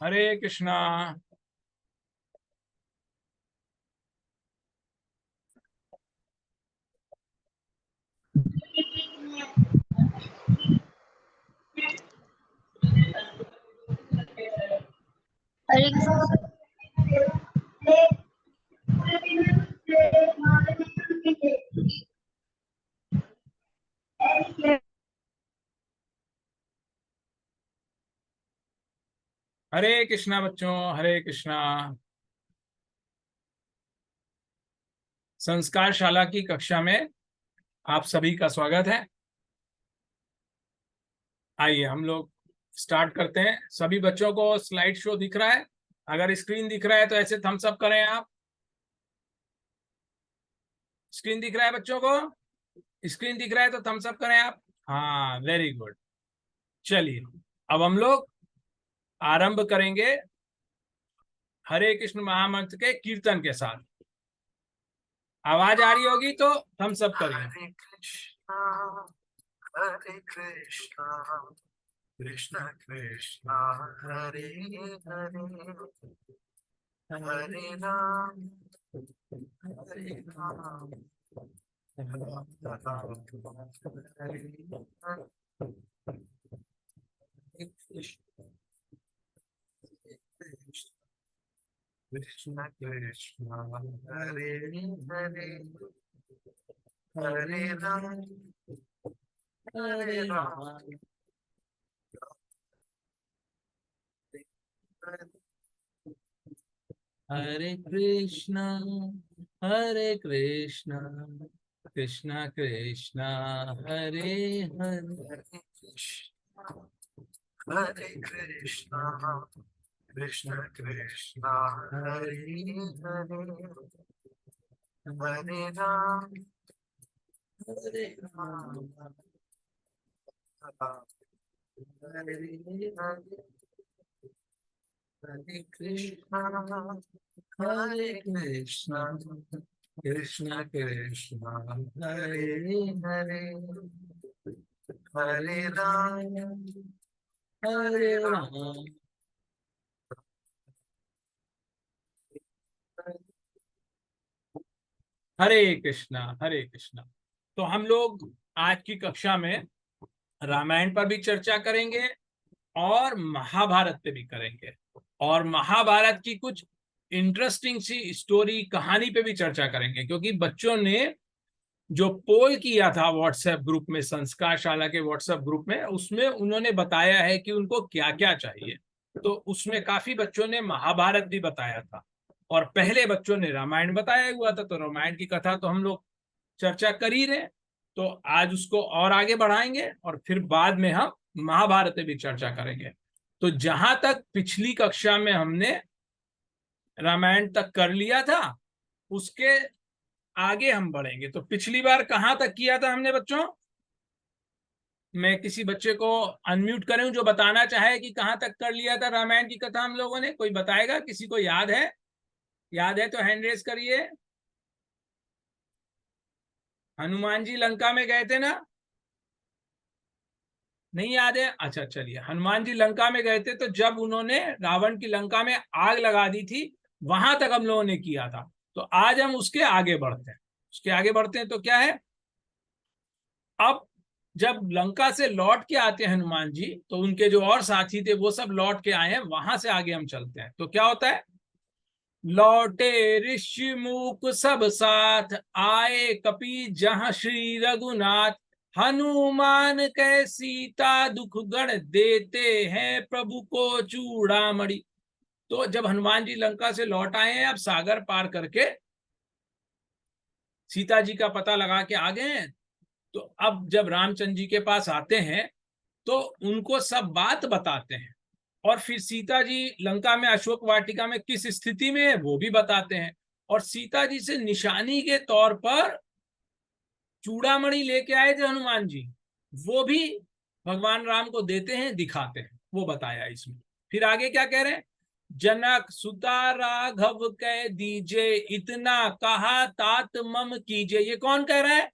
हरे कृष्णा। हरे हरे कृष्णा बच्चों, हरे कृष्णा। संस्कार शाला की कक्षा में आप सभी का स्वागत है। आइए हम लोग स्टार्ट करते हैं। सभी बच्चों को स्लाइड शो दिख रहा है? अगर स्क्रीन दिख रहा है तो ऐसे थम्स अप करें आप। स्क्रीन दिख रहा है बच्चों को? स्क्रीन दिख रहा है तो थम्स अप करें आप। हाँ, वेरी गुड। चलिए अब हम लोग आरंभ करेंगे हरे कृष्ण महामंत्र के कीर्तन के साथ। आवाज आ रही होगी तो थम्स अप करिए। हरे कृष्णा कृष्ण कृष्णा हरे हरे हरे राम हरे राम राम राम हरे हरे कृष्ण कृष्ण कृष्ण हरे हरे हरे राम हरे राम हरे कृष्णा कृष्ण कृष्ण हरे हरे। हरे कृष्णा कृष्ण कृष्ण हरे हरे हरे राम हरे राम हरे हरे हरे कृष्णा हरे कृष्णा कृष्ण कृष्ण हरे हरे हरे राम हरे राम हरे कृष्णा हरे कृष्णा। तो हम लोग आज की कक्षा में रामायण पर भी चर्चा करेंगे और महाभारत पे भी करेंगे, और महाभारत की कुछ इंटरेस्टिंग सी स्टोरी कहानी पे भी चर्चा करेंगे, क्योंकि बच्चों ने जो पोल किया था व्हाट्सएप ग्रुप में, संस्कार शाला के व्हाट्सएप ग्रुप में, उसमें उन्होंने बताया है कि उनको क्या क्या चाहिए। तो उसमें काफी बच्चों ने महाभारत भी बताया था और पहले बच्चों ने रामायण बताया हुआ था। तो रामायण की कथा तो हम लोग चर्चा कर ही रहे, तो आज उसको और आगे बढ़ाएंगे और फिर बाद में हम महाभारत पे भी चर्चा करेंगे। तो जहां तक पिछली कक्षा में हमने रामायण तक कर लिया था, उसके आगे हम बढ़ेंगे। तो पिछली बार कहां तक किया था हमने बच्चों? मैं किसी बच्चे को अनम्यूट करूं जो बताना चाहे कि कहां तक कर लिया था रामायण की कथा हम लोगों ने। कोई बताएगा? किसी को याद है? याद है तो हैंड रेज करिए। हनुमान जी लंका में गए थे ना? नहीं याद है? अच्छा चलिए, हनुमान जी लंका में गए थे तो जब उन्होंने रावण की लंका में आग लगा दी थी, वहां तक हम लोगों ने किया था। तो आज हम उसके आगे बढ़ते हैं। उसके आगे बढ़ते हैं तो क्या है, अब जब लंका से लौट के आते हैं हनुमान जी, तो उनके जो और साथी थे वो सब लौट के आए हैं, वहां से आगे हम चलते हैं। तो क्या होता है, लौटे ऋषि मुख सब साथ, आए कपि जहाँ श्री रघुनाथ, हनुमान कै सीता दुख गण, देते हैं प्रभु को चूड़ामणि। तो जब हनुमान जी लंका से लौट आए हैं, अब सागर पार करके सीता जी का पता लगा के आ गए हैं, तो अब जब रामचंद्र जी के पास आते हैं तो उनको सब बात बताते हैं, और फिर सीता जी लंका में अशोक वाटिका में किस स्थिति में है वो भी बताते हैं। और सीता जी से निशानी के तौर पर चूड़ामणि लेके आए थे हनुमान जी, वो भी भगवान राम को देते हैं, दिखाते हैं, वो बताया इसमें। फिर आगे क्या कह रहे हैं, जनक सुता राघव कह दीजे, इतना कहा तात मम कीजे। ये कौन कह रहा है?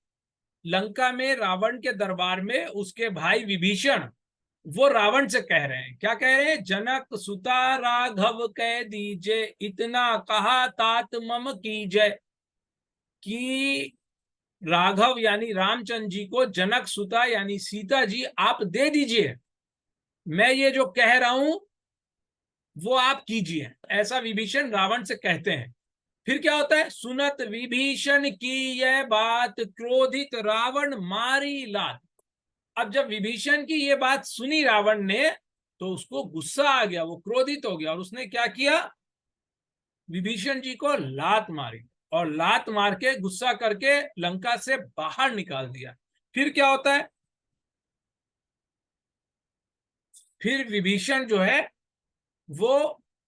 लंका में रावण के दरबार में उसके भाई विभीषण वो रावण से कह रहे हैं, क्या कह रहे हैं? जनक सुता राघव कह दीजे, इतना कहा तात मम कीजय। कि राघव यानी रामचंद्र जी को जनक सुता यानी सीता जी आप दे दीजिए, मैं ये जो कह रहा हूं वो आप कीजिए, ऐसा विभीषण रावण से कहते हैं। फिर क्या होता है? सुनत विभीषण की यह बात, क्रोधित रावण मारी लात। अब जब विभीषण की ये बात सुनी रावण ने, तो उसको गुस्सा आ गया, वो क्रोधित हो गया, और उसने क्या किया? विभीषण जी को लात मारी, और लात मार के गुस्सा करके लंका से बाहर निकाल दिया। फिर क्या होता है? फिर विभीषण जो है वो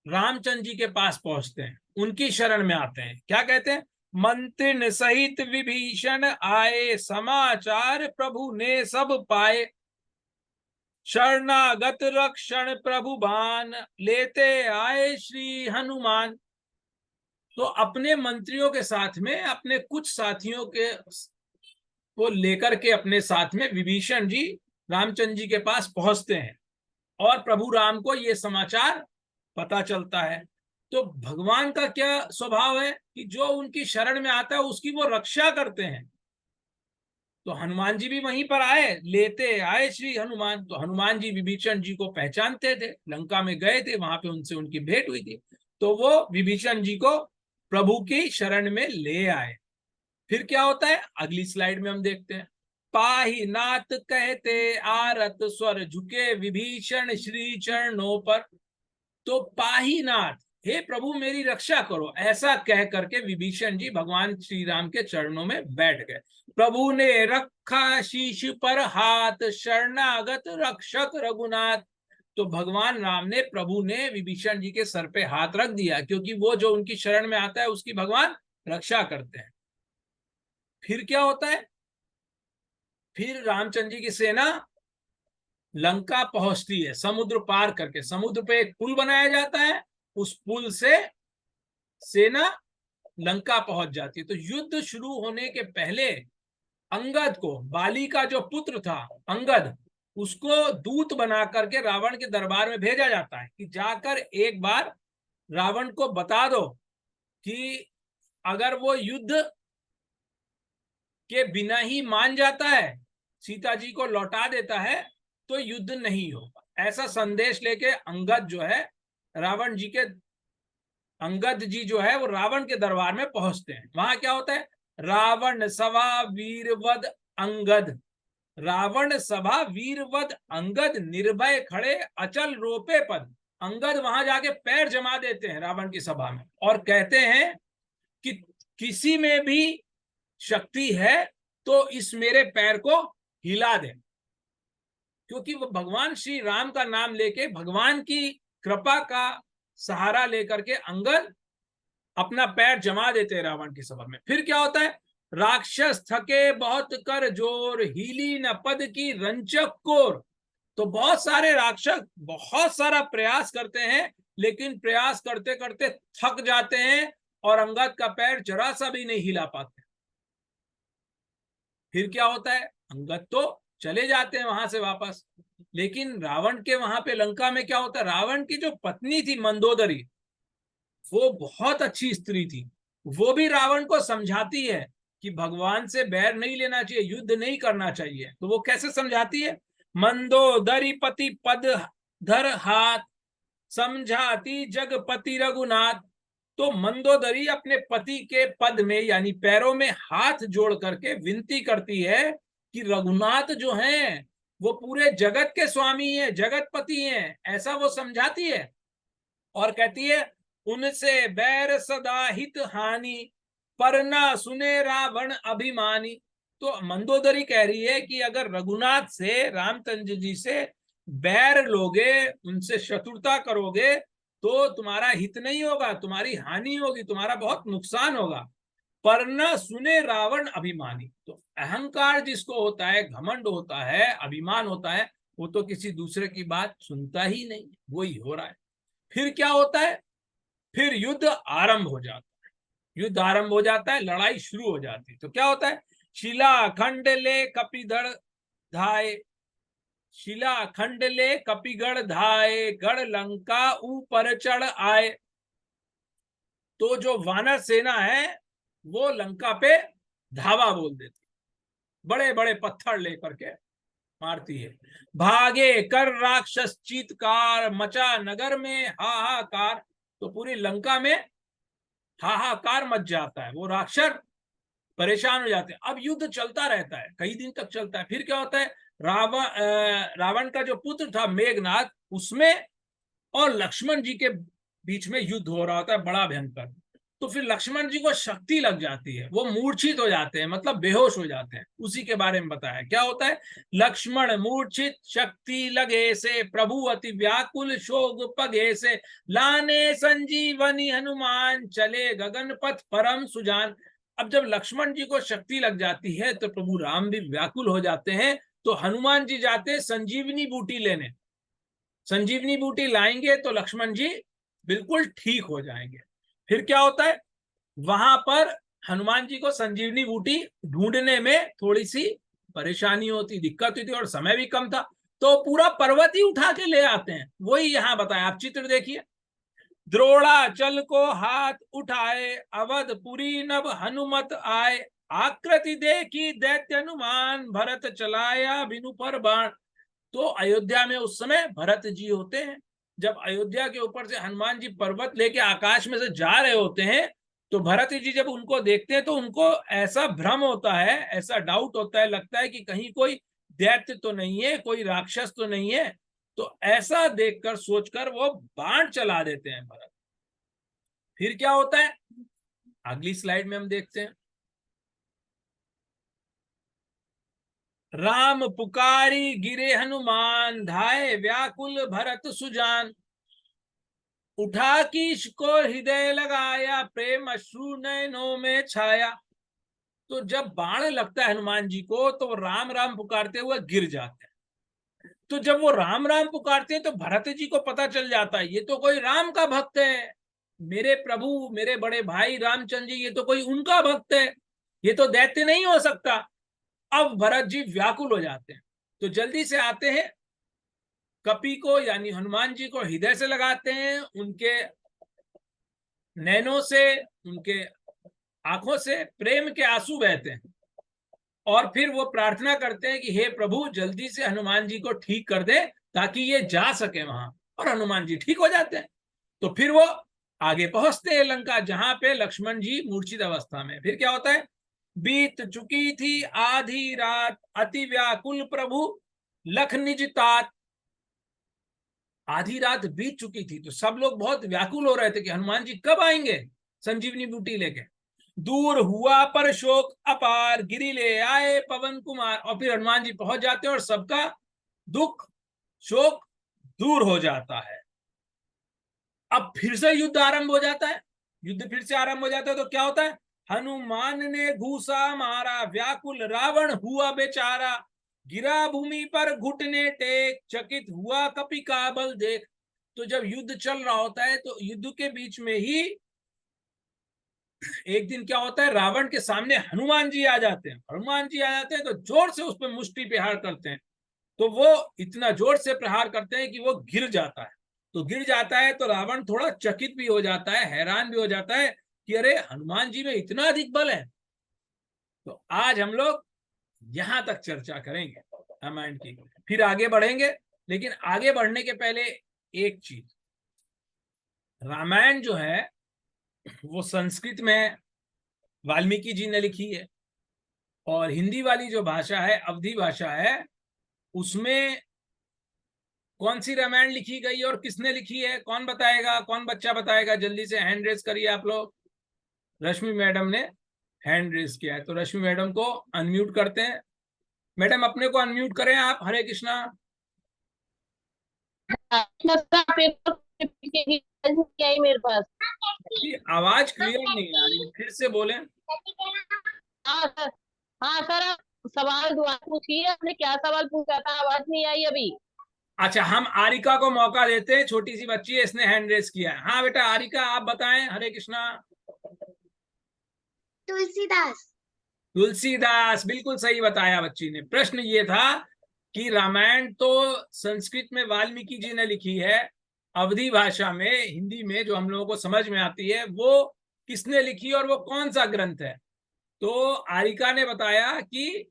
रामचंद्र जी के पास पहुंचते हैं, उनकी शरण में आते हैं। क्या कहते हैं? मंत्रिन सहित विभीषण आए, समाचार प्रभु ने सब पाए। शरणागत रक्षण प्रभु बान, लेते आए श्री हनुमान। तो अपने मंत्रियों के साथ में अपने कुछ साथियों के को लेकर के अपने साथ में विभीषण जी रामचंद्र जी के पास पहुंचते हैं, और प्रभु राम को ये समाचार पता चलता है। तो भगवान का क्या स्वभाव है कि जो उनकी शरण में आता है उसकी वो रक्षा करते हैं। तो हनुमान जी भी वहीं पर आए, लेते आए श्री हनुमान। तो हनुमान जी विभीषण जी को पहचानते थे, लंका में गए थे, वहां पे उनसे उनकी भेंट हुई थी, तो वो विभीषण जी को प्रभु की शरण में ले आए। फिर क्या होता है अगली स्लाइड में हम देखते हैं। पाही नाथ कहते आरत स्वर, झुके विभीषण श्री चरणों पर। तो पाही नाथ, हे प्रभु मेरी रक्षा करो, ऐसा कह करके विभीषण जी भगवान श्री राम के चरणों में बैठ गए। प्रभु ने रखा शीश पर हाथ, शरणागत रक्षक रघुनाथ। तो भगवान राम ने, प्रभु ने विभीषण जी के सर पे हाथ रख दिया, क्योंकि वो जो उनकी शरण में आता है उसकी भगवान रक्षा करते हैं। फिर क्या होता है? फिर रामचंद्र जी की सेना लंका पहुंचती है, समुद्र पार करके। समुद्र पे एक पुल बनाया जाता है, उस पुल से सेना लंका पहुंच जाती है। तो युद्ध शुरू होने के पहले अंगद को, बाली का जो पुत्र था अंगद, उसको दूत बना करके रावण के दरबार में भेजा जाता है कि जाकर एक बार रावण को बता दो कि अगर वो युद्ध के बिना ही मान जाता है, सीता जी को लौटा देता है, तो युद्ध नहीं होगा। ऐसा संदेश लेके अंगद जो है रावण जी के, अंगद जी जो है वो रावण के दरबार में पहुंचते हैं। वहां क्या होता है? रावण सभा वीरवद अंगद, रावण सभा वीरवद अंगद, निर्भय खड़े अचल रोपे पद। अंगद वहां जाके पैर जमा देते हैं रावण की सभा में, और कहते हैं कि किसी में भी शक्ति है तो इस मेरे पैर को हिला दे। क्योंकि वो भगवान श्री राम का नाम लेके, भगवान की कृपा का सहारा लेकर के अंगद अपना पैर जमा देते हैं रावण की सभा में। फिर क्या होता है? राक्षस थके बहुत कर जोर, हीली न पद की रंचक कोर। तो बहुत सारे राक्षस बहुत सारा प्रयास करते हैं, लेकिन प्रयास करते करते थक जाते हैं, और अंगद का पैर जरा सा भी नहीं हिला पाते। फिर क्या होता है? अंगद तो चले जाते हैं वहां से वापस, लेकिन रावण के वहां पे लंका में क्या होता है? रावण की जो पत्नी थी मंदोदरी, वो बहुत अच्छी स्त्री थी। वो भी रावण को समझाती है कि भगवान से बैर नहीं लेना चाहिए, युद्ध नहीं करना चाहिए। तो वो कैसे समझाती है? मंदोदरी पति पद धर हाथ, समझाती जगपति रघुनाथ। तो मंदोदरी अपने पति के पद में यानी पैरों में हाथ जोड़ करके विनती करती है कि रघुनाथ जो हैं वो पूरे जगत के स्वामी हैं, जगतपति हैं, ऐसा वो समझाती है। और कहती है उनसे बैर सदा हित हानि, पर ना सुने रावण अभिमानी। तो मंदोदरी कह रही है कि अगर रघुनाथ से, रामचंद्र जी से बैर लोगे, उनसे शत्रुता करोगे, तो तुम्हारा हित नहीं होगा, तुम्हारी हानि होगी, तुम्हारा बहुत नुकसान होगा। पर न सुने रावण अभिमानी। तो अहंकार जिसको होता है, घमंड होता है, अभिमान होता है, वो तो किसी दूसरे की बात सुनता ही नहीं। वही हो रहा है। फिर क्या होता है? फिर युद्ध आरंभ हो जाता है। युद्ध आरंभ हो जाता है, लड़ाई शुरू हो जाती है। तो क्या होता है? शिला खंड ले कपिधर धाये, शिला खंड ले कपिगढ़ धाए, गढ़ लंका ऊपर चढ़ आए। तो जो वानर सेना है वो लंका पे धावा बोल देती, बड़े बड़े पत्थर लेकर के मारती है। भागे कर राक्षस चीत्कार, मचा नगर में हाहाकार। तो पूरी लंका में हाहाकार मच जाता है, वो राक्षस परेशान हो जाते हैं। अब युद्ध चलता रहता है, कई दिन तक चलता है। फिर क्या होता है, रावण का जो पुत्र था मेघनाथ, उसमें और लक्ष्मण जी के बीच में युद्ध हो रहा होता है, बड़ा भयंकर। तो फिर लक्ष्मण जी को शक्ति लग जाती है, वो मूर्छित हो जाते हैं, मतलब बेहोश हो जाते हैं। उसी के बारे में बताया क्या होता है। लक्ष्मण मूर्छित शक्ति लगे से, प्रभु अति व्याकुल शोक पगे से, लाने संजीवनी हनुमान, चले गगन पथ परम सुजान। अब जब लक्ष्मण जी को शक्ति लग जाती है तो प्रभु राम भी व्याकुल हो जाते हैं। तो हनुमान जी जाते संजीवनी बूटी लेने, संजीवनी बूटी लाएंगे तो लक्ष्मण जी बिल्कुल ठीक हो जाएंगे। फिर क्या होता है, वहां पर हनुमान जी को संजीवनी बूटी ढूंढने में थोड़ी सी परेशानी होती, दिक्कत हुई थी, और समय भी कम था। तो पूरा पर्वत ही उठा के ले आते हैं, वही यहां बताया। आप चित्र देखिए, द्रोणाचल को हाथ उठाए, अवधपुरी नभ हनुमत आए, आकृति देखी दैत्य हनुमान, भरत चलाया बिनु पर बाण। तो अयोध्या में उस समय भरत जी होते हैं। जब अयोध्या के ऊपर से हनुमान जी पर्वत लेके आकाश में से जा रहे होते हैं, तो भरत जी जब उनको देखते हैं तो उनको ऐसा भ्रम होता है, ऐसा डाउट होता है, लगता है कि कहीं कोई दैत्य तो नहीं है, कोई राक्षस तो नहीं है। तो ऐसा देखकर सोचकर वो बाण चला देते हैं भरत। फिर क्या होता है, अगली स्लाइड में हम देखते हैं। राम पुकारी गिरे हनुमान, धाये व्याकुल भरत सुजान, उठा कीश को हृदय लगाया, प्रेम अश्रु नयनों में छाया। तो जब बाण लगता है हनुमान जी को तो वो राम राम पुकारते हुए गिर जाते हैं। तो जब वो राम राम पुकारते हैं तो भरत जी को पता चल जाता है, ये तो कोई राम का भक्त है, मेरे प्रभु मेरे बड़े भाई रामचंद्र जी, ये तो कोई उनका भक्त है, ये तो दैत्य नहीं हो सकता। अब भरत जी व्याकुल हो जाते हैं, तो जल्दी से आते हैं, कपि को यानी हनुमान जी को हृदय से लगाते हैं, उनके नैनों से, उनके आंखों से प्रेम के आंसू बहते हैं, और फिर वो प्रार्थना करते हैं कि हे प्रभु जल्दी से हनुमान जी को ठीक कर दे ताकि ये जा सके वहां। और हनुमान जी ठीक हो जाते हैं। तो फिर वो आगे पहुंचते हैं लंका, जहां पे लक्ष्मण जी मूर्छित अवस्था में। फिर क्या होता है, बीत चुकी थी आधी रात, अति व्याकुल प्रभु लख निज तात। आधी रात बीत चुकी थी तो सब लोग बहुत व्याकुल हो रहे थे कि हनुमान जी कब आएंगे संजीवनी बूटी लेके। दूर हुआ पर शोक अपार, गिरी ले आए पवन कुमार। और फिर हनुमान जी पहुंच जाते हैं और सबका दुख शोक दूर हो जाता है। अब फिर से युद्ध आरंभ हो जाता है, युद्ध फिर से आरंभ हो जाता है। तो क्या होता है, हनुमान ने घूसा मारा, व्याकुल रावण हुआ बेचारा, गिरा भूमि पर घुटने टेक, चकित हुआ कपि का बल देख। तो जब युद्ध चल रहा होता है तो युद्ध के बीच में ही एक दिन क्या होता है, रावण के सामने हनुमान जी आ जाते हैं। हनुमान जी आ जाते हैं तो जोर से उस पर मुष्टि प्रहार करते हैं। तो वो इतना जोर से प्रहार करते हैं कि वो गिर जाता है। तो गिर जाता है तो रावण थोड़ा चकित भी हो जाता है, हैरान भी हो जाता है कि अरे हनुमान जी में इतना अधिक बल है। तो आज हम लोग यहां तक चर्चा करेंगे रामायण की, फिर आगे बढ़ेंगे। लेकिन आगे बढ़ने के पहले एक चीज, रामायण जो है वो संस्कृत में वाल्मीकि जी ने लिखी है, और हिंदी वाली जो भाषा है अवधी भाषा है, उसमें कौन सी रामायण लिखी गई और किसने लिखी है, कौन बताएगा, कौन बच्चा बताएगा, जल्दी से हैंड रेस करिए आप लोग। रश्मि मैडम ने हैंड रेस किया है, तो रश्मि मैडम को अनम्यूट करते हैं। मैडम अपने को अनम्यूट करें आप। हरे कृष्णा। मेरे पास। आवाज क्लियर नहीं आ रही, फिर से बोलें। हाँ सर, हाँ सर, आप सवाल दुआ पूछिए, आपने क्या सवाल पूछा था, आवाज नहीं आई अभी। अच्छा, हम आरिका को मौका देते हैं, छोटी सी बच्ची है, इसने हैंड रेस किया है। हाँ बेटा आरिका आप बताएं। हरे कृष्णा। तुलसीदास। तुलसीदास, बिल्कुल सही बताया बच्ची ने। प्रश्न ये था कि रामायण तो संस्कृत में वाल्मीकि जी ने लिखी है, अवधी भाषा में, हिंदी में जो हम लोगों को समझ में आती है, वो किसने लिखी और वो कौन सा ग्रंथ है? तो आरिका ने बताया कि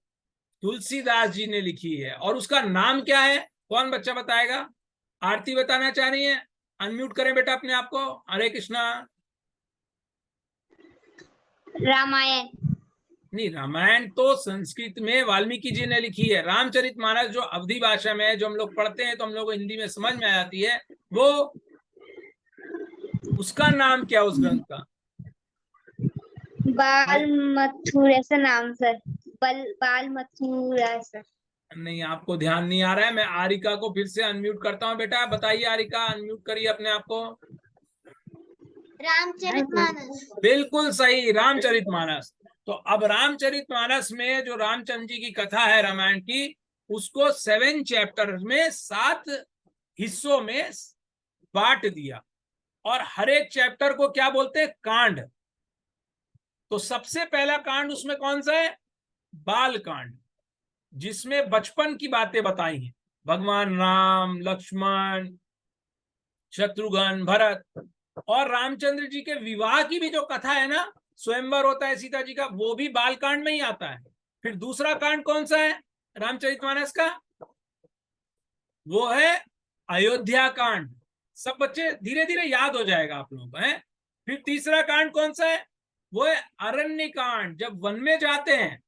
तुलसीदास जी ने लिखी है। और उसका नाम क्या है? कौन बच्चा बताएगा? आरती बताना चाह रही है? अनम्यूट करें बेटा अपने आप को। हरे कृष्णा। रामायण। नहीं, रामायण तो संस्कृत में वाल्मीकि जी ने लिखी है। रामचरितमानस जो अवधी भाषा में है, जो हम लोग पढ़ते हैं तो हम लोग को हिंदी में समझ में आ जाती है, वो उसका नाम क्या उस ग्रंथ का? बाल मथुर ऐसा नाम सर। बाल मथुर ऐसा। नहीं, आपको ध्यान नहीं आ रहा है। मैं आरिका को फिर से अनम्यूट करता हूँ। बेटा बताइए आरिका, अनम्यूट करिए अपने आप को। रामचरितमानस। बिल्कुल सही, रामचरितमानस। तो अब रामचरितमानस में जो रामचंद्र जी की कथा है रामायण की, उसको 7 चैप्टर में 7 हिस्सों में बांट दिया। और हर एक चैप्टर को क्या बोलते हैं? कांड। तो सबसे पहला कांड उसमें कौन सा है? बाल कांड, जिसमें बचपन की बातें बताई हैं। भगवान राम, लक्ष्मण, शत्रुघ्न, भरत और रामचंद्र जी के विवाह की भी जो कथा है ना, स्वयंवर होता है सीता जी का, वो भी बाल कांड में ही आता है। फिर दूसरा कांड कौन सा है रामचरितमानस का? वो है अयोध्या कांड। सब बच्चे धीरे धीरे याद हो जाएगा आप लोगों को, है। फिर तीसरा कांड कौन सा है? वो है अरण्य कांड। जब वन में जाते हैं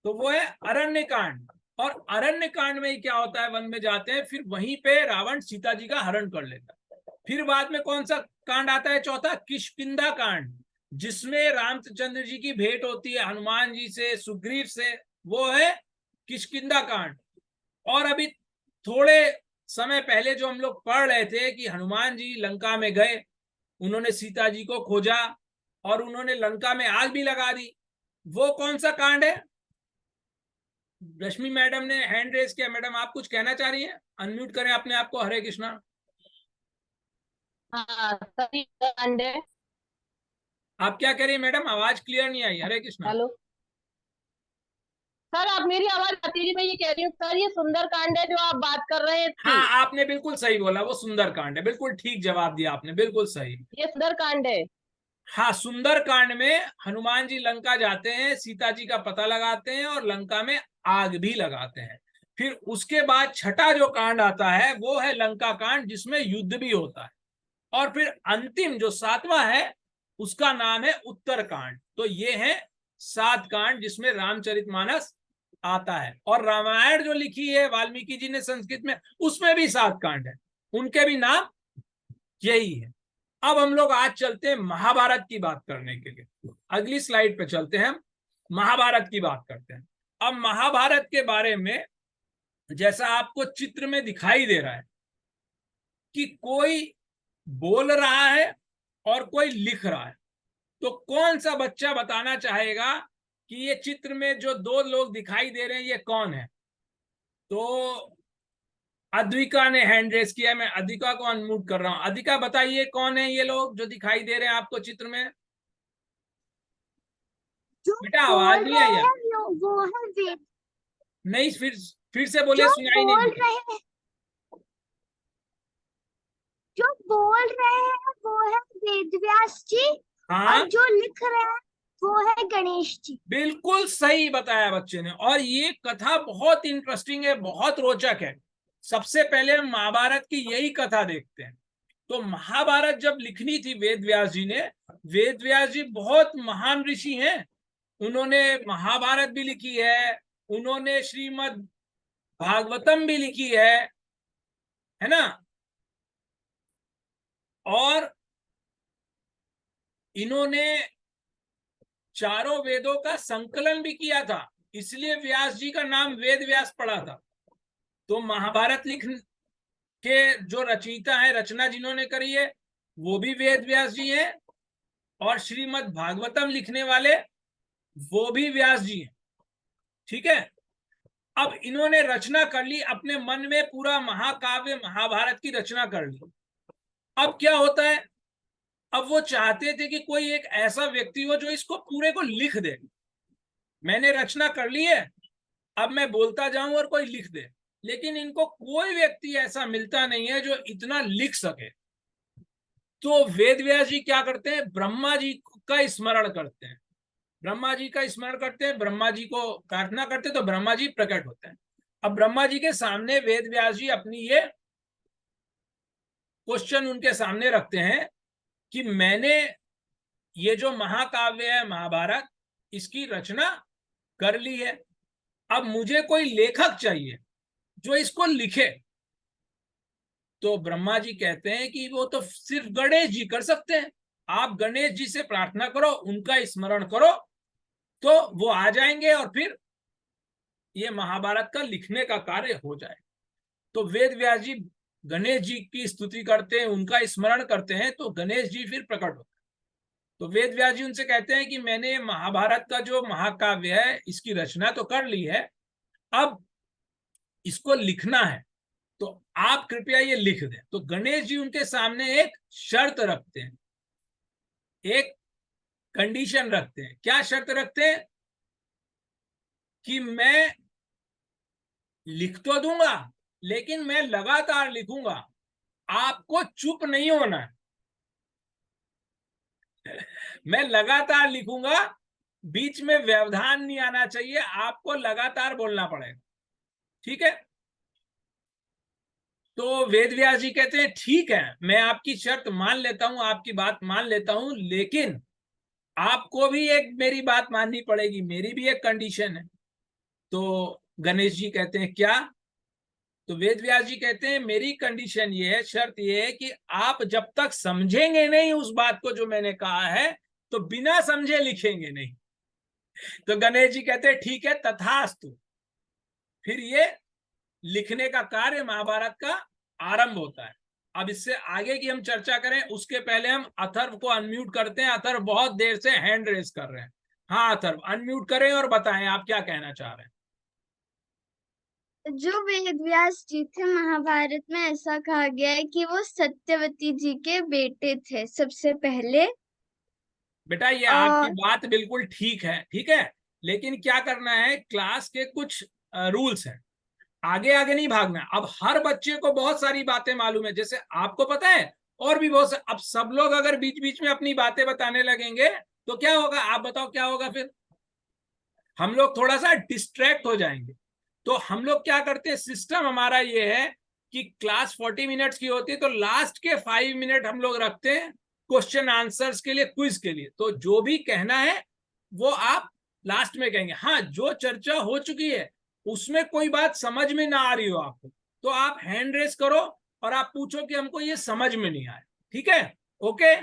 तो वो है अरण्य कांड। और अरण्य कांड में ही क्या होता है? वन में जाते हैं, फिर वहीं पे रावण सीता जी का हरण कर लेता है। फिर बाद में कौन सा कांड आता है? चौथा, किष्किंधा कांड, जिसमें रामचंद्र जी की भेंट होती है हनुमान जी से, सुग्रीव से। वो है किष्किंधा कांड। और अभी थोड़े समय पहले जो हम लोग पढ़ रहे थे कि हनुमान जी लंका में गए, उन्होंने सीता जी को खोजा और उन्होंने लंका में आग भी लगा दी, वो कौन सा कांड है? रश्मि मैडम ने हैंड रेज किया। मैडम आप कुछ कहना चाह रही हैं? अनम्यूट करें अपने आप को। हरे कृष्णा। हाँ, सभी कांड है। आप क्या कह रही हैं मैडम? आवाज क्लियर नहीं आई। हरे कृष्णा। हेलो सर, आप मेरी आवाज आती रही। मैं ये कह रही हूँ सर, ये सुंदर कांड है जो आप बात कर रहे थे। हाँ, आपने बिल्कुल सही बोला, वो सुंदर कांड है। बिल्कुल ठीक जवाब दिया आपने, बिल्कुल सही। ये सुंदर कांड है। हाँ, सुंदर कांड में हनुमान जी लंका जाते हैं, सीता जी का पता लगाते हैं और लंका में आग भी लगाते हैं। फिर उसके बाद छठा जो कांड आता है वो है लंका कांड, जिसमें युद्ध भी होता है। और फिर अंतिम जो 7वां है, उसका नाम है उत्तर कांड। तो ये है 7 कांड जिसमें रामचरितमानस आता है। और रामायण जो लिखी है वाल्मीकि जी ने संस्कृत में, उसमें भी 7 कांड है, उनके भी नाम यही है। अब हम लोग आज चलते हैं महाभारत की बात करने के लिए। अगली स्लाइड पे चलते हैं, हम महाभारत की बात करते हैं। अब महाभारत के बारे में, जैसा आपको चित्र में दिखाई दे रहा है कि कोई बोल रहा है और कोई लिख रहा है, तो कौन सा बच्चा बताना चाहेगा कि ये चित्र में जो 2 लोग दिखाई दे रहे हैं ये कौन है? तो अद्विका ने हैंड रेस किया है। मैं अद्विका को अनम्यूट कर रहा हूं। अद्विका बताइए, कौन है ये लोग जो दिखाई दे रहे हैं आपको चित्र में? बेटा आवाज नहीं आई यार। वो है वेद। नहीं, फिर से बोले, जो सुनाई नहीं बोल दिया। रहे हैं जो बोल रहे हैं वो है वेद व्यास जी। हाँ, और जो लिख रहे हैं वो है गणेश जी। बिल्कुल सही बताया बच्चे ने। और ये कथा बहुत इंटरेस्टिंग है, बहुत रोचक है। सबसे पहले हम महाभारत की यही कथा देखते हैं। तो महाभारत जब लिखनी थी वेद व्यास जी ने, वेद व्यास जी बहुत महान ऋषि हैं। उन्होंने महाभारत भी लिखी है, उन्होंने श्रीमद् भागवतम भी लिखी है ना। और इन्होंने चारों वेदों का संकलन भी किया था, इसलिए व्यास जी का नाम वेद व्यास पड़ा था। तो महाभारत लिख के जो रचयिता है, रचना जिन्होंने करी है, वो भी वेद व्यास जी हैं। और श्रीमद् भागवतम लिखने वाले वो भी व्यास जी हैं। ठीक है। अब इन्होंने रचना कर ली, अपने मन में पूरा महाकाव्य महाभारत की रचना कर ली। अब क्या होता है, अब वो चाहते थे कि कोई एक ऐसा व्यक्ति हो जो इसको पूरे को लिख दे। मैंने रचना कर ली है, अब मैं बोलता जाऊं और कोई लिख दे। लेकिन इनको कोई व्यक्ति ऐसा मिलता नहीं है जो इतना लिख सके। तो वेद व्यास जी क्या करते हैं, ब्रह्मा जी का स्मरण करते हैं, ब्रह्मा जी का स्मरण करते हैं, ब्रह्मा जी को प्रार्थना करते हैं, तो ब्रह्मा जी प्रकट होते हैं। अब ब्रह्मा जी के सामने वेद व्यास जी अपनी ये क्वेश्चन उनके सामने रखते हैं कि मैंने ये जो महाकाव्य है महाभारत, इसकी रचना कर ली है, अब मुझे कोई लेखक चाहिए जो इसको लिखे। तो ब्रह्मा जी कहते हैं कि वो तो सिर्फ गणेश जी कर सकते हैं, आप गणेश जी से प्रार्थना करो, उनका स्मरण करो, तो वो आ जाएंगे और फिर ये महाभारत का लिखने का कार्य हो जाए। तो वेद व्यास जी गणेश जी की स्तुति करते हैं, उनका स्मरण करते हैं, तो गणेश जी फिर प्रकट होते हैं। तो वेद व्यास जी उनसे कहते हैं कि मैंने महाभारत का जो महाकाव्य है इसकी रचना तो कर ली है, अब इसको लिखना है, तो आप कृपया ये लिख दें। तो गणेश जी उनके सामने एक शर्त रखते हैं, एक कंडीशन रखते हैं। क्या शर्त रखते हैं कि मैं लिख तो दूंगा लेकिन मैं लगातार लिखूंगा, आपको चुप नहीं होना है, मैं लगातार लिखूंगा, बीच में व्यवधान नहीं आना चाहिए, आपको लगातार बोलना पड़ेगा, ठीक है। तो वेद व्यास जी कहते हैं ठीक है, मैं आपकी शर्त मान लेता हूं, आपकी बात मान लेता हूं, लेकिन आपको भी एक मेरी बात माननी पड़ेगी, मेरी भी एक कंडीशन है। तो गणेश जी कहते हैं क्या? तो वेद व्यास जी कहते हैं मेरी कंडीशन ये है, शर्त ये है कि आप जब तक समझेंगे नहीं उस बात को जो मैंने कहा है, तो बिना समझे लिखेंगे नहीं। तो गणेश जी कहते हैं ठीक है, तथास्तु। फिर ये लिखने का कार्य महाभारत का आरंभ होता है। अब इससे आगे की हम चर्चा करें उसके पहले हम अथर्व को अनम्यूट करते हैं। अथर्व बहुत देर से हैंड रेज कर रहे हैं। हाँ अथर्व, अनम्यूट करें और बताएं आप क्या कहना चाह रहे हैं। जो वेद व्यास जी थे, महाभारत में ऐसा कहा गया है कि वो सत्यवती जी के बेटे थे सबसे पहले। बेटा ये आपकी और बात बिल्कुल ठीक है, ठीक है, लेकिन क्या करना है, क्लास के कुछ रूल्स हैं, आगे आगे नहीं भागना। अब हर बच्चे को बहुत सारी बातें मालूम है, जैसे आपको पता है, और भी बहुत अब सब लोग अगर बीच बीच में अपनी बातें बताने लगेंगे तो क्या होगा, आप बताओ क्या होगा? फिर हम लोग थोड़ा सा डिस्ट्रैक्ट हो जाएंगे। तो हम लोग क्या करते हैं, सिस्टम हमारा ये है कि क्लास 40 मिनट्स की होती है, तो लास्ट के 5 मिनट हम लोग रखते हैं क्वेश्चन आंसर्स के लिए, क्विज के लिए। तो जो भी कहना है वो आप लास्ट में कहेंगे। हाँ, जो चर्चा हो चुकी है उसमें कोई बात समझ में ना आ रही हो आपको, तो आप हैंड रेस करो और आप पूछो कि हमको ये समझ में नहीं आया, ठीक है? Okay,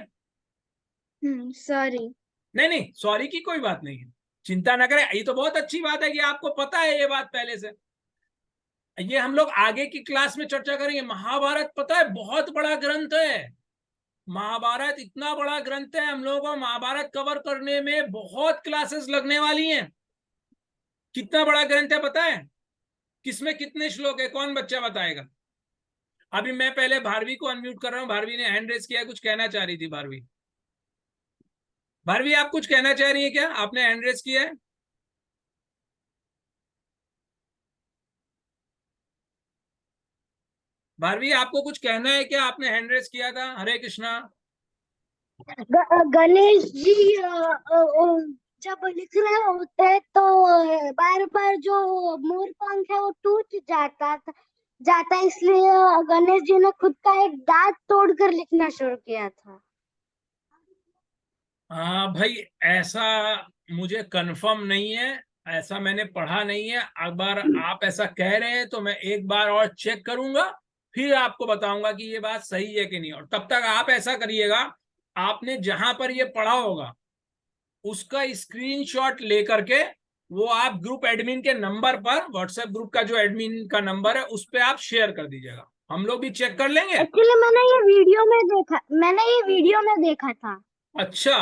sorry. नहीं नहीं, सॉरी की कोई बात नहीं है, चिंता ना करें। ये तो बहुत अच्छी बात है कि आपको पता है ये बात पहले से। ये हम लोग आगे की क्लास में चर्चा करेंगे। महाभारत पता है बहुत बड़ा ग्रंथ है, महाभारत इतना बड़ा ग्रंथ है, हम लोगों को महाभारत कवर करने में बहुत क्लासेस लगने वाली हैं। कितना बड़ा ग्रंथ है पता है? किसमें कितने श्लोक है, कौन बच्चा बताएगा? अभी मैं पहले भारवी को अनम्यूट कर रहा हूं, भारवी ने हैंड रेस किया, कुछ कहना चाह रही थी भारवी। भारवी आप कुछ कहना चाह रही है क्या? आपने हैंड रेस किया है। भारवी आपको कुछ कहना है क्या? आपने हैंड रेस किया था। हरे कृष्णा। गणेश जी जब लिख रहे होते हैं तो बार बार जो मोर पंख है वो टूट जाता है, इसलिए गणेश जी ने खुद का एक दांत तोड़कर लिखना शुरू किया था। हाँ भाई, ऐसा मुझे कंफर्म नहीं है, ऐसा मैंने पढ़ा नहीं है। अगर आप ऐसा कह रहे हैं तो मैं एक बार और चेक करूंगा, फिर आपको बताऊंगा कि ये बात सही है कि नहीं। और तब तक आप ऐसा करिएगा, आपने जहां पर ये पढ़ा होगा उसका स्क्रीनशॉट लेकर के वो आप ग्रुप एडमिन के नंबर पर, व्हाट्सएप ग्रुप का जो एडमिन का नंबर है उस पर आप शेयर कर दीजिएगा, हम लोग भी चेक कर लेंगे। एक्चुअली मैंने ये वीडियो में देखा था। अच्छा,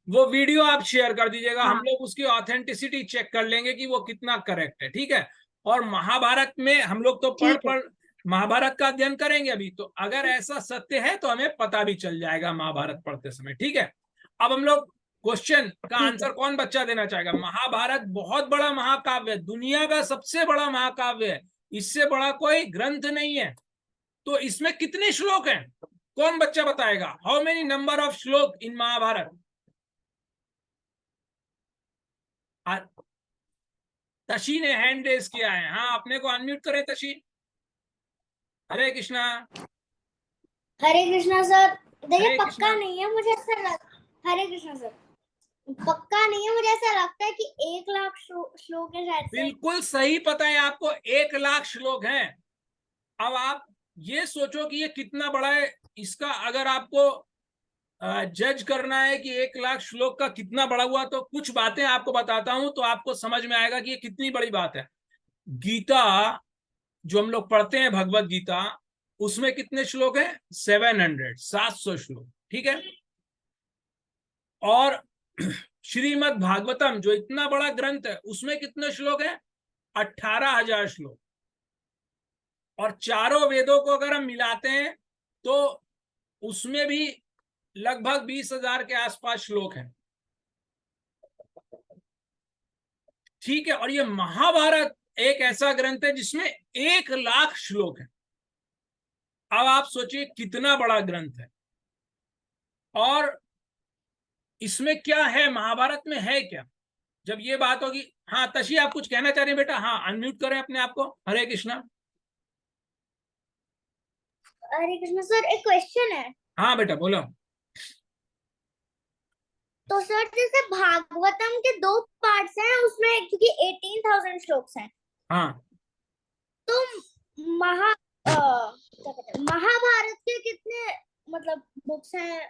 वो वीडियो आप शेयर कर दीजिएगा, हम हाँ। लोग उसकी ऑथेंटिसिटी चेक कर लेंगे कि वो कितना करेक्ट है, ठीक है। और महाभारत में हम लोग तो ठीक है। पढ़ महाभारत का अध्ययन करेंगे अभी, तो अगर ऐसा सत्य है तो हमें पता भी चल जाएगा महाभारत पढ़ते समय, ठीक है। अब हम लोग क्वेश्चन का आंसर कौन बच्चा देना चाहेगा? महाभारत बहुत बड़ा महाकाव्य है, दुनिया का सबसे बड़ा महाकाव्य है, इससे बड़ा कोई ग्रंथ नहीं है। तो इसमें कितने श्लोक हैं? कौन बच्चा बताएगा? हाउ मेनी नंबर ऑफ श्लोक इन महाभारत? तशी ने हैंड रेज किया है। हाँ, अपने को अनम्यूट करें तशी। हरे कृष्णा। हरे कृष्णा सर। देखिए हरे पक्का कृष्णा। नहीं है, मुझे ऐसा हरे कृष्णा सर, पक्का नहीं है, मुझे ऐसा लगता है कि 1,00,000 श्लोक है शायद से। बिल्कुल सही पता है आपको, 1,00,000 श्लोक हैं। अब आप ये सोचो कि ये कितना बड़ा है। इसका अगर आपको जज करना है कि 1,00,000 श्लोक का कितना बड़ा हुआ, तो कुछ बातें आपको बताता हूं तो आपको समझ में आएगा कि ये कितनी बड़ी बात है। गीता जो हम लोग पढ़ते हैं, भगवत गीता, उसमें कितने श्लोक हैं? 700 श्लोक, ठीक है। और श्रीमद् भागवतम जो इतना बड़ा ग्रंथ है, उसमें कितने श्लोक हैं? 18,000 श्लोक। और चारों वेदों को अगर हम मिलाते हैं तो उसमें भी लगभग 20,000 के आसपास श्लोक हैं, ठीक है। और ये महाभारत एक ऐसा ग्रंथ है जिसमें 1,00,000 श्लोक हैं। अब आप सोचिए कितना बड़ा ग्रंथ है। और इसमें क्या है, महाभारत में है क्या, जब ये बात होगी। हाँ तशी, आप कुछ कहना चाह रहे हैं बेटा? हाँ, अनम्यूट करें अपने आप को। हरे कृष्णा। हरे कृष्णा सर, एक क्वेश्चन है। हाँ बेटा बोलो। तो सर जैसे भागवतम के 2 पार्ट्स हैं, उसमें क्योंकि 18,000 श्लोक्स हैं, हाँ, तो महाभारत के कितने मतलब बुक्स हैं,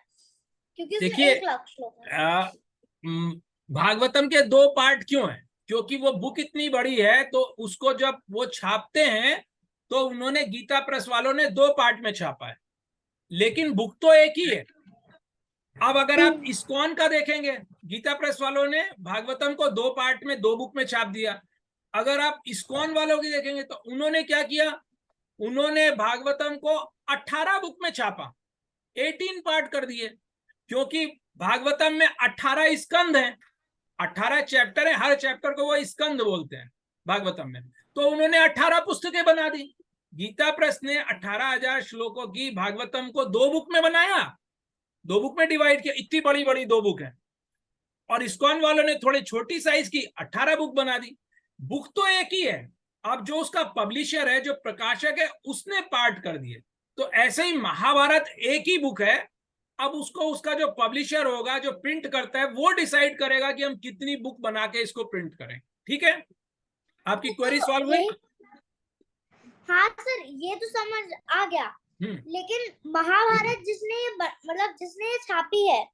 क्योंकि उसमें देखिए 1,00,000 श्लोक हैं। भागवतम के 2 पार्ट क्यों हैं? क्योंकि वो बुक इतनी बड़ी है, तो उसको जब वो छापते हैं तो उन्होंने, गीता प्रेस वालों ने 2 पार्ट में छापा है, लेकिन बुक तो एक ही है। अब अगर आप इस्कॉन का देखेंगे, गीता प्रेस वालों ने भागवतम को 2 पार्ट में 2 बुक में छाप दिया। अगर आप इस्कॉन वालों की देखेंगे तो उन्होंने क्या किया, उन्होंने भागवतम को 18 बुक में छापा, 18 पार्ट कर दिए। क्योंकि भागवतम में 18 स्कंद हैं, 18 चैप्टर है, हर चैप्टर को वो स्कंद बोलते हैं भागवतम में। तो उन्होंने 18 पुस्तकें बना दी। गीता प्रेस ने 18,000 श्लोकों की भागवतम को 2 बुक में बनाया, 2 बुक में डिवाइड किया। इतनी बड़ी बड़ी 2 बुक है। और इस्कॉन वालों ने थोड़ी छोटी साइज की 18 बुक बना दी। बुक तो एक ही है, अब जो उसका पब्लिशर है, जो प्रकाशक है, उसने पार्ट कर दिए। तो ऐसे ही महाभारत एक ही बुक है। अब उसको, उसका जो पब्लिशर होगा, जो प्रिंट करता है, वो डिसाइड करेगा कि हम कितनी बुक बना के इसको प्रिंट करें, ठीक है। आपकी क्वेरी सॉल्व हुई? हाँ सर, ये तो समझ आ गया। लेकिन महाभारत जिसने मतलब जिसने ये छापी है,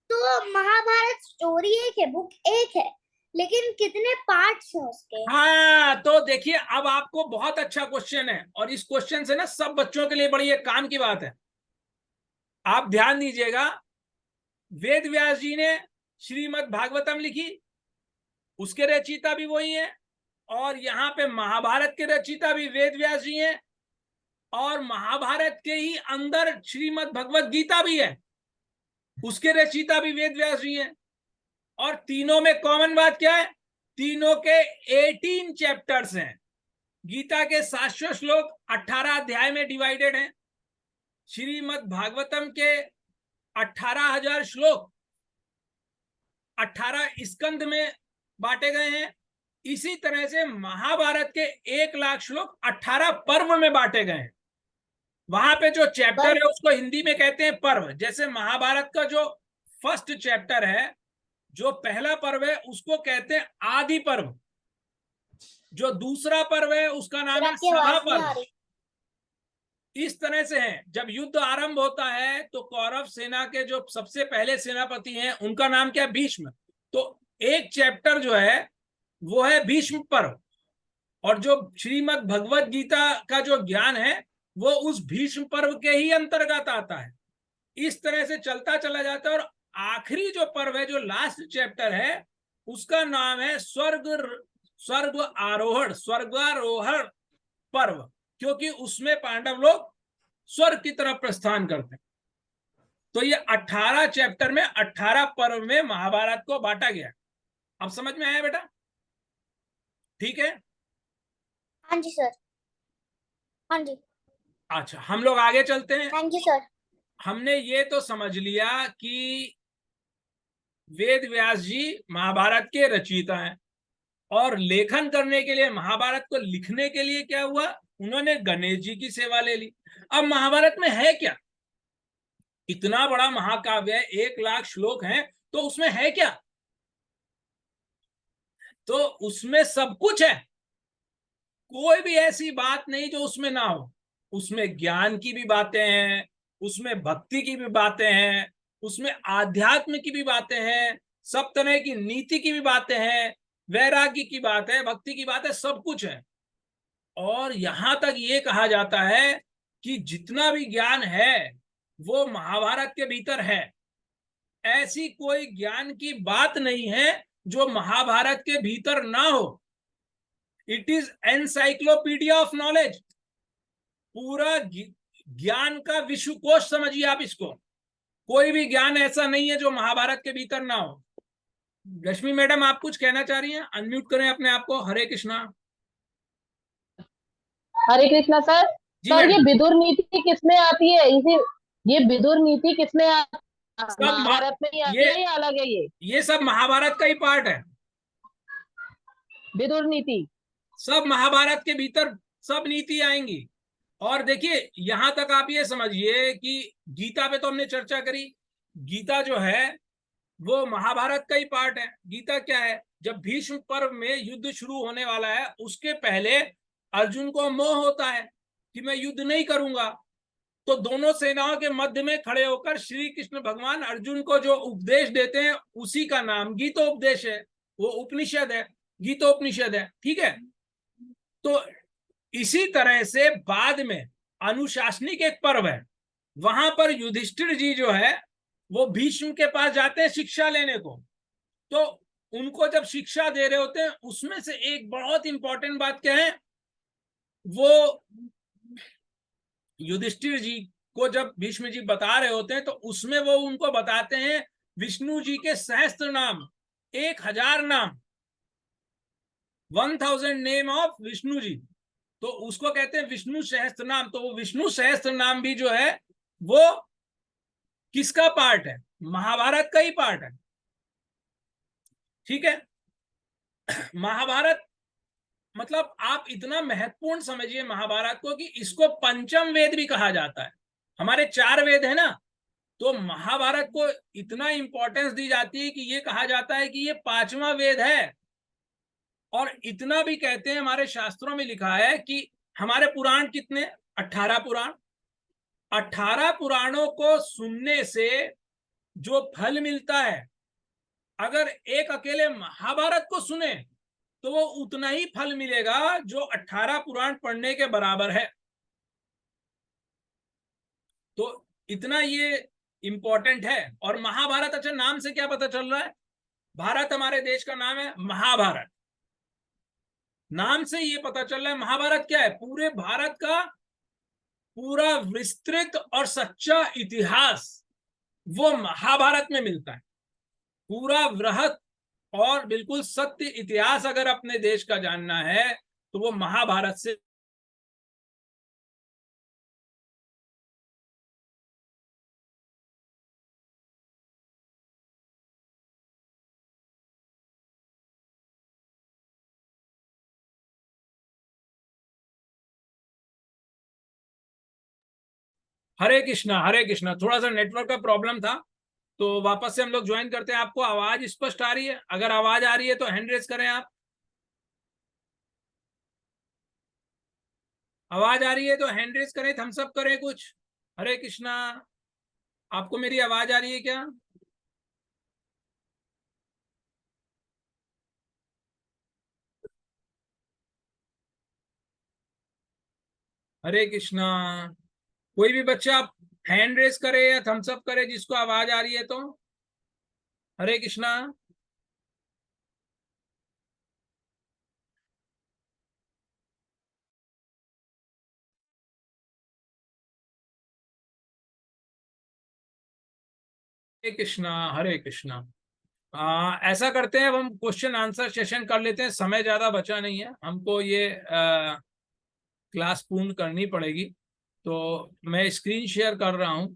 तो महाभारत स्टोरी एक है, बुक एक है, लेकिन कितने पार्ट्स हैं उसके? हाँ, तो देखिए, अब आपको बहुत अच्छा क्वेश्चन है, और इस क्वेश्चन से ना सब बच्चों के लिए बड़ी एक काम की बात है। आप ध्यान दीजिएगा, वेद व्यास जी ने श्रीमद् भागवतम लिखी, उसके रचयिता भी वही है। और यहाँ पे महाभारत के रचयिता भी वेद व्यास जी हैं। और महाभारत के ही अंदर श्रीमद् भगवत गीता भी है, उसके रचयिता भी वेद व्यास जी हैं। और तीनों में कॉमन बात क्या है? तीनों के 18 चैप्टर्स हैं। गीता के 700 श्लोक 18 अध्याय में डिवाइडेड हैं। श्रीमद् भागवतम के 18,000 श्लोक 18 स्कंद में बांटे गए हैं। इसी तरह से महाभारत के 1,00,000 श्लोक 18 पर्व में बांटे गए हैं। वहां पे जो चैप्टर है उसको हिंदी में कहते हैं पर्व। जैसे महाभारत का जो फर्स्ट चैप्टर है, जो पहला पर्व है, उसको कहते हैं आदि पर्व। जो दूसरा पर्व है उसका नाम है सभा पर्व। इस तरह से है। जब युद्ध आरंभ होता है तो कौरव सेना के जो सबसे पहले सेनापति हैं, उनका नाम क्या है? भीष्म। तो एक चैप्टर जो है वो है भीष्म पर्व। और जो श्रीमद् भगवत गीता का जो ज्ञान है वो उस भीष्म पर्व के ही अंतर्गत आता है। इस तरह से चलता चला जाता है। और आखिरी जो पर्व है, जो लास्ट चैप्टर है, उसका नाम है स्वर्गारोहण पर्व, क्योंकि उसमें पांडव लोग स्वर्ग की तरफ प्रस्थान करते हैं। तो ये 18 चैप्टर में 18 पर्व में महाभारत को बांटा गया। अब समझ में आया बेटा? ठीक है। हाँ जी सर। हाँ जी। अच्छा, हम लोग आगे चलते हैं। Thank you sir. हमने ये तो समझ लिया कि वेद व्यास जी महाभारत के रचयिता हैं, और लेखन करने के लिए, महाभारत को लिखने के लिए क्या हुआ, उन्होंने गणेश जी की सेवा ले ली। अब महाभारत में है क्या? इतना बड़ा महाकाव्य है, 1 लाख श्लोक हैं, तो उसमें है क्या? तो उसमें सब कुछ है, कोई भी ऐसी बात नहीं जो उसमें ना हो। उसमें ज्ञान की भी बातें हैं, उसमें भक्ति की भी बातें हैं, उसमें आध्यात्म की भी बातें हैं, सब तरह की नीति की भी बातें हैं, वैराग्य की बात है, भक्ति की बात है, सब कुछ है। और यहां तक ये कहा जाता है कि जितना भी ज्ञान है वो महाभारत के भीतर है। ऐसी कोई ज्ञान की बात नहीं है जो महाभारत के भीतर ना हो। It is encyclopedia of knowledge. पूरा ज्ञान का विश्वकोश समझिए आप इसको। कोई भी ज्ञान ऐसा नहीं है जो महाभारत के भीतर ना हो। रश्मि मैडम, आप कुछ कहना चाह रही हैं? अनम्यूट करें अपने आप को। हरे कृष्णा। हरे कृष्णा सर। जी सर, ये मैडम। विदुर नीति किसमें आती है? इसी ये विदुर नीति किसमें आती है? सब महाभारत में ही आती ये है या अलग है ये ये सब महाभारत का ही पार्ट है। विदुर नीति? सब महाभारत के भीतर सब नीति आएंगी। और देखिए, यहां तक आप ये समझिए कि गीता पे तो हमने चर्चा करी। गीता जो है वो महाभारत का ही पार्ट है। गीता क्या है? जब भीष्म पर्व में युद्ध शुरू होने वाला है, उसके पहले अर्जुन को मोह होता है कि मैं युद्ध नहीं करूंगा। तो दोनों सेनाओं के मध्य में खड़े होकर श्री कृष्ण भगवान अर्जुन को जो उपदेश देते हैं, उसी का नाम गीतोपदेश है। वो उपनिषद है, गीतोपनिषद है। ठीक है। तो इसी तरह से बाद में अनुशासनिक एक पर्व है, वहां पर युधिष्ठिर जी जो है वो भीष्म के पास जाते हैं शिक्षा लेने को। तो उनको जब शिक्षा दे रहे होते हैं, उसमें से एक बहुत इंपॉर्टेंट बात क्या है, वो युधिष्ठिर जी को जब भीष्म जी बता रहे होते हैं, तो उसमें वो उनको बताते हैं विष्णु जी के सहस्त्र नाम, 1000 नाम, 1000 नेम ऑफ विष्णु जी। तो उसको कहते हैं विष्णु सहस्त्र नाम। तो वो विष्णु सहस्त्र नाम भी जो है वो किसका पार्ट है? महाभारत का ही पार्ट है। ठीक है। महाभारत मतलब आप इतना महत्वपूर्ण समझिए महाभारत को कि इसको पंचम वेद भी कहा जाता है। हमारे 4 वेद है ना, तो महाभारत को इतना इंपॉर्टेंस दी जाती है कि ये कहा जाता है कि ये 5वां वेद है। और इतना भी कहते हैं, हमारे शास्त्रों में लिखा है कि हमारे पुराण कितने? 18 पुराण। 18 पुराणों को सुनने से जो फल मिलता है, अगर एक अकेले महाभारत को सुने तो वो उतना ही फल मिलेगा जो 18 पुराण पढ़ने के बराबर है। तो इतना ये इंपॉर्टेंट है। और महाभारत, अच्छा नाम से क्या पता चल रहा है? भारत हमारे देश का नाम है महाभारत। नाम से ये पता चल रहा है महाभारत क्या है? पूरे भारत का पूरा विस्तृत और सच्चा इतिहास वो महाभारत में मिलता है। पूरा वृहत और बिल्कुल सत्य इतिहास अगर अपने देश का जानना है तो वो महाभारत से। हरे कृष्णा, हरे कृष्णा। थोड़ा सा नेटवर्क का प्रॉब्लम था, तो वापस से हम लोग ज्वाइन करते हैं। आपको आवाज स्पष्ट आ रही है? अगर आवाज आ रही है तो हैंड रेस करें आप। आवाज आ रही है तो हैंड रेस करें, थम्स अप करें कुछ। हरे कृष्णा। आपको मेरी आवाज आ रही है क्या? हरे कृष्णा। कोई भी बच्चा आप हैंड रेस करे या थम्स अप करे जिसको आवाज आ रही है तो। हरे कृष्णा। हरे कृष्णा, हरे कृष्णा। ऐसा करते हैं, अब हम क्वेश्चन आंसर सेशन कर लेते हैं। समय ज्यादा बचा नहीं है हमको। ये क्लास पूर्ण करनी पड़ेगी। तो मैं स्क्रीन शेयर कर रहा हूं।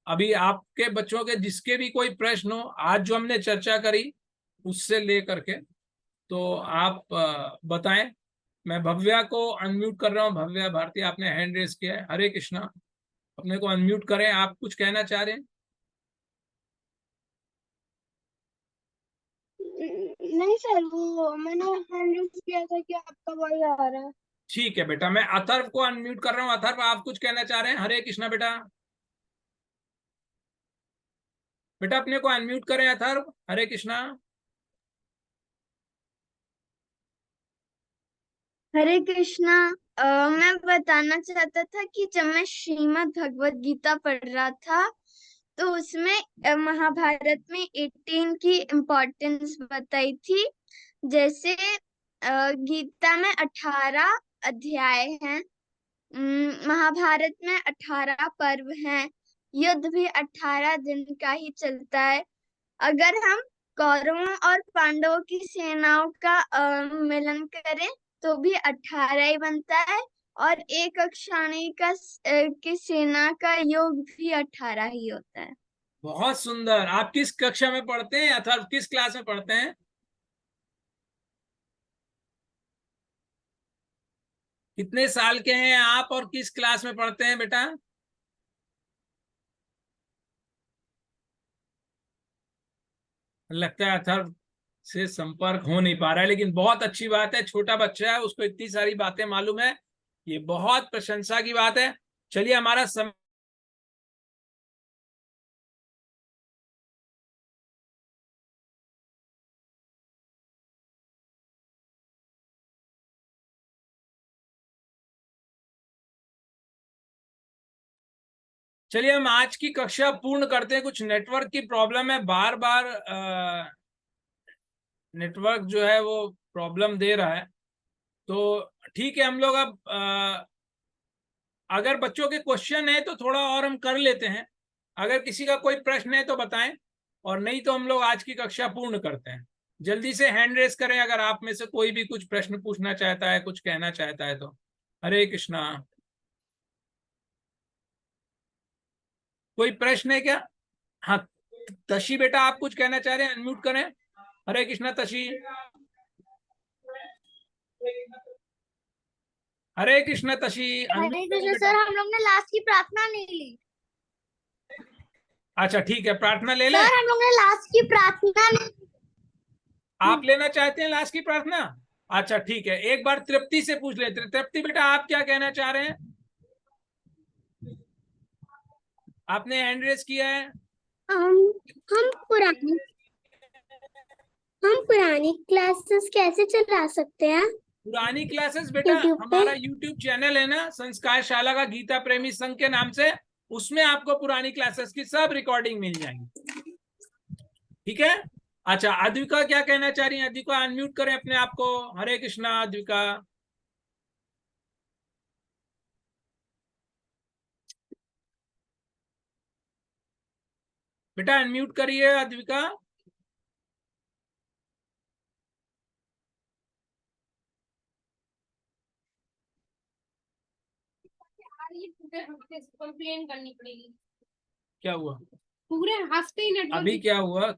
अभी आपके बच्चों के जिसके भी कोई प्रश्न हो आज जो हमने चर्चा करी उससे लेकर के, तो आप बताएं। मैं भव्या को अनम्यूट कर रहा हूं। भव्या भारती, आपने हैंड रेज किया है। हरे कृष्णा, अपने को अनम्यूट करें। आप कुछ कहना चाह रहे हैं? नहीं सर, वो मैंने हैंडल किया था कि आपका वही आ रहा है। ठीक है बेटा, मैं अथर्व को अनम्यूट कर रहा हूँ। अथर्व, आप कुछ कहना चाह रहे हैं? हरे कृष्णा बेटा। बेटा अपने को अनम्यूट करें अथर्व। हरे कृष्णा। हरे कृष्णा। मैं बताना चाहता था कि जब मैं श्रीमद् भगवत गीता पढ़ रहा था तो उसमें महाभारत में 18 की इम्पोर्टेंस बताई थी। जैसे गीता में 18 अध्याय हैं, महाभारत में 18 पर्व हैं, युद्ध भी 18 दिन का ही चलता है। अगर हम कौरवों और पांडवों की सेनाओं का मिलन करें तो भी 18 ही बनता है, और एक अक्षाणी का की सेना का योग भी 18 ही होता है। बहुत सुंदर। आप किस कक्षा में पढ़ते हैं अथर्व? किस क्लास में पढ़ते हैं? कितने साल के हैं आप और किस क्लास में पढ़ते हैं बेटा? लगता है अथर्व से संपर्क हो नहीं पा रहा है, लेकिन बहुत अच्छी बात है। छोटा बच्चा है, उसको इतनी सारी बातें मालूम है, ये बहुत प्रशंसा की बात है। चलिए हमारा चलिए हम आज की कक्षा पूर्ण करते हैं। कुछ नेटवर्क की प्रॉब्लम है, बार बार नेटवर्क जो है वो प्रॉब्लम दे रहा है। तो ठीक है, हम लोग अब अगर बच्चों के क्वेश्चन है तो थोड़ा और हम कर लेते हैं। अगर किसी का कोई प्रश्न है तो बताएं, और नहीं तो हम लोग आज की कक्षा पूर्ण करते हैं। जल्दी से हैंड रेस करें अगर आप में से कोई भी कुछ प्रश्न पूछना चाहता है, कुछ कहना चाहता है तो। हरे कृष्णा। कोई प्रश्न है क्या? हाँ, तशी बेटा आप कुछ कहना चाह रहे हैं? अनम्यूट करें। हरे कृष्णा तशी। हरे कृष्णा तशी। हरे कृष्ण सर, हम लोग ने लास्ट की प्रार्थना नहीं ली। अच्छा ठीक है, प्रार्थना ले लें। सर हम लोग ने लास्ट की प्रार्थना नहीं। आप लेना चाहते हैं लास्ट की प्रार्थना? अच्छा ठीक है, एक बार तृप्ति से पूछ लेते हैं। तृप्ति बेटा आप क्या कहना चाह रहे हैं? आपने हैंड रेस किया है। हम पुरानी हम पुरानी क्लासेस कैसे चला सकते हैं पुरानी क्लासेस बेटा, YouTube पे? हमारा YouTube चैनल है ना, संस्कार शाला का गीता प्रेमी संघ के नाम से, उसमें आपको पुरानी क्लासेस की सब रिकॉर्डिंग मिल जाएंगी। ठीक है। अच्छा, अद्विका क्या कहना चाह रही है? अद्विका अनम्यूट करें अपने आप को। हरे कृष्णा अद्विका। बेटा अनम्यूट करिए अद्विका। कंप्लेन करनी पड़ेगी। क्या हुआ? पूरे हफ्ते ही नेटवर्क अभी क्या हुआ?